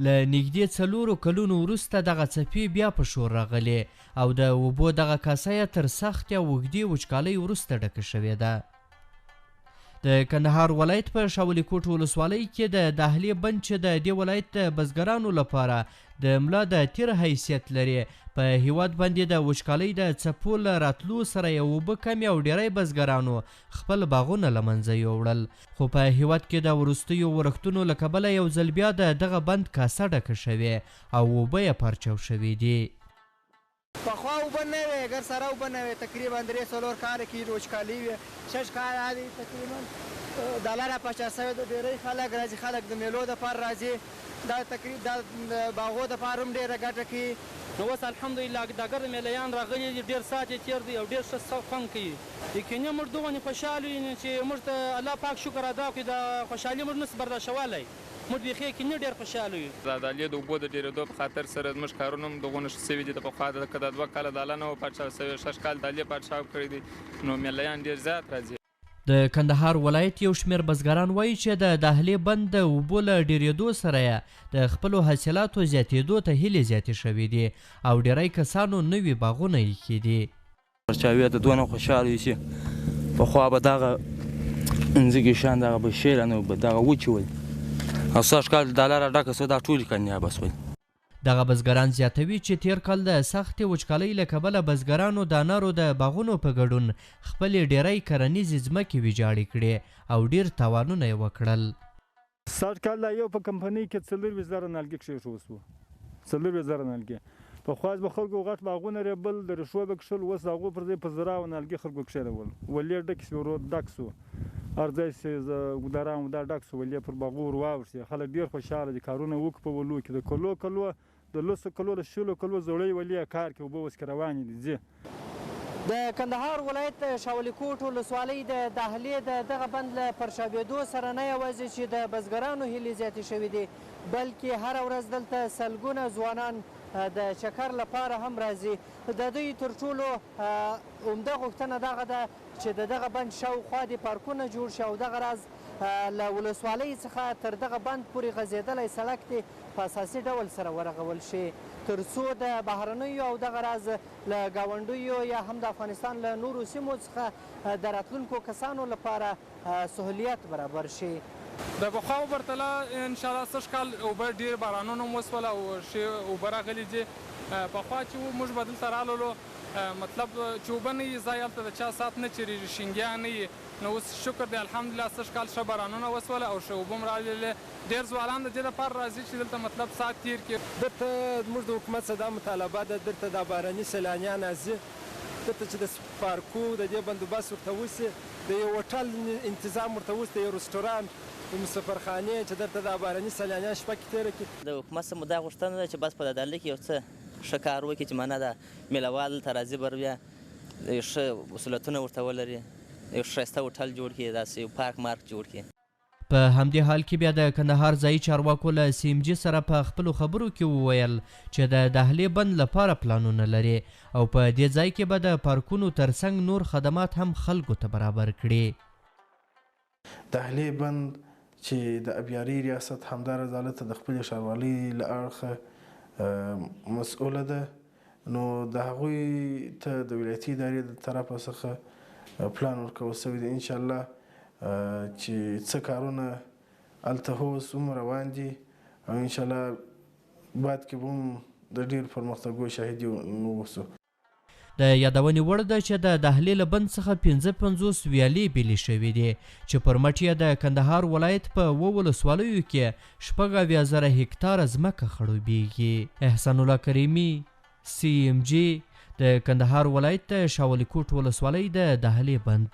له نږدې 4 کلونو وروسته دغه څپې بیا په شور راغلې او د اوبو دغه کاسه یې تر سختې او اوږدې وچکالۍ وروسته ډکه شوې ده. د کندهار ولایت په شاولي کوټ ولسوالۍ کې د دهلې بند چې د دې ولایت د بزګرانو لپاره د ملا د تیر حیثیت لري، په هیواد باندې د وچکالۍ د څپو له راتلو سره یې اوبه کمې او ډیری بزګرانو خپل باغونه له منځه یوړل، خو په هیواد کې د وروستیو ورښتونو له کبله یو ځل بیا د دغه بند کاسه ډکه شوې او اوبه یې پرچاو شوې دي. پخوا اوبه نه وې، ګر سره اوبه نه وې، تقریبا 3-4 کاله کې وچکالي وې، 6 کاله دي تقریبا د لاره پاچا سوی د ډېری خلک راځي، خلک د میلو دپاره راځي، دا تقریبا د باغو دپاره هم ډېره ګټه کوي. نو اوس الحمدلله ګداګر میلیان راغلي دي، ډېر ساعت یې تېر دی او ډېر ښه خوند کوي. یقیني موږ دومره خوشحاله یو چې موږ ته الله پاک شکر ادا کړي، د خوشحالي موږ نسو برداشتولی. موږ بیخي یقیني ډېر خوشحاله یو. د دهلې د اوبو د ډېرېدو په خاطر سره زموږ کارونه هم دغونه سوي دي. د پخوا که د 2 کاله دهله نه وه پاچا سوی، 6 کال دهلې پاچا کړی دی، نو میلیان ډېر زیات راځي. د کندهار ولایت یو شمېر بزګران وایي چې د دهلې بند د اوبو له ډېرېدو سره یې د خپلو حاصلاتو زیاتېدو ته هیلې زیاتې شوې دي او ډېری کسانو نوي باغونه ایښي دي. پرچاوي د دونه خوشحاله یو چې پخوا به دغه ځمکې شیان دغه به شیله نه به دغه وچې ول او 6 کال دهله راډکه سوه، دا ټولې کامیابه سول. دغه بزګران زیاتوي چې تیر کال د سختې وچکالۍ له کبله بزګرانو د انارو د باغونو په ګډون خپلې ډیری کرنیزې ځمکې ویجاړې کړې او ډیر تاوانونه یې وکړل. 60 کال یو په کمپنۍ کې 40,000 نیالګي کښېښول شوه، 40,000 نیالګي. پخوا به خلکو غټ باغونه ریبل د ریښو به کښل، اوس د هغو پر ځای په زراعو نیالګي خلکو کښېنول، ولې ډکې شوې، ورو ډک شو، هر ځای چې ګداران دا ډک شو، ولې پر باغو ور واوښتې. خلک ډېر خوشحاله دي، کارونه وکړو په ولو کې، د کلو د 100 کلو د 100 کلو زړې ولې کار کې اوبه اوس کې روانې دي ځي. د کندهار ولایت شاولي کوټ ولسوالۍ د دهلې د دغه بند له پرشاوېدو سره نه یوازې چې د بزګرانو هیلې زیاتې شوې دي، بلکې هره ورځ دلته سلګونه ځوانان د چکر لپاره هم راځي. د دوی تر ټولو عمده غوښتنه دغه ده چې د دغه بند شاوخوا دې پارکونه جوړ شي او دغه راز له ولسوالۍ څخه تر دغه بند پورې غځېدلی سړک دې په اساسي ډول سره ورغول شي، تر څو د بهرنیو او دغه راز له ګاونډیو یا هم د افغانستان له نورو سیمو څخه د راتلونکو کسانو لپاره سهولیت برابر شي. د پخوا په پرتله انشاءالله 6 کال اوبه ډېر بارانونه هم وسول او ښې اوبه راغلي دي. پخوا چې موږ به دلته راللو مطلب چې اوبه نه وي ځای هلته د چا ساعت نه چېرېږي، شینګیا نه وي. نو اوس شکر دی الحمدلله 6 کال ښه بارانونه وسوله او ښه اوبه هم راغلې. ډېر ځوانان د دې لپاره راځي چې دلته مطلب ساعت تېر کړي. دلته زموږ د حکومت څخه دا مطالبه ده، دلته دا بهرني سیلانیان راځي، دلته چې د پارکو د دې بندوبست ورته وشي، د یو هوټل انتظام ورته وشي، د یو رستوران، د مسافرخانې چې دلته دا بهرني سیلانیان شپه کې تېره کړي. د حکومت څخه مو دا غوښتنه ده چې بس په دهلې کې یو څه ښه کار وکړي چې معنا د میلهوال دلته راځي بر بیا ښه وسیلتونه ورته ولري، یو ښایسته هوټل جوړ کړي، داسې یو پارک مارک جوړ کړي. په همدې حال کې بیا د کندهار ځایي چارواکو له CMG سره په خپلو خبرو کې وویل چې د دهلې بند لپاره پلانونه لري او په دې ځای کې به د پارکونو ترڅنګ نور خدمات هم خلکو ته برابر کړي. دهلې بند چې د ابیاري ریاست همدارس دولت د خپلې ښاروالۍ له اړخه مسؤله ده، نو د هغوی ته د ولایتي ادارې د طرفه څخه پلان ورکول شوی دی انشاءالله چې څه کارونه هلته اوس هم روان دي او انشاءالله بعد کې به هم د ډېرو پرمختګونو شاهدي واوسو. د یادونې وړ ده چې د دهلې له بند څخه 55 ویالې بیلې شوې دي چې پر مټ یې د کندهار ولایت په 2 ولسوالیو کې 80,000 هکتاره ځمکه خړوبېږي. احسان الله کریمي، CMG، د کندهار ولایت د شاولي کوټ ولسوالۍ د دهلې بند.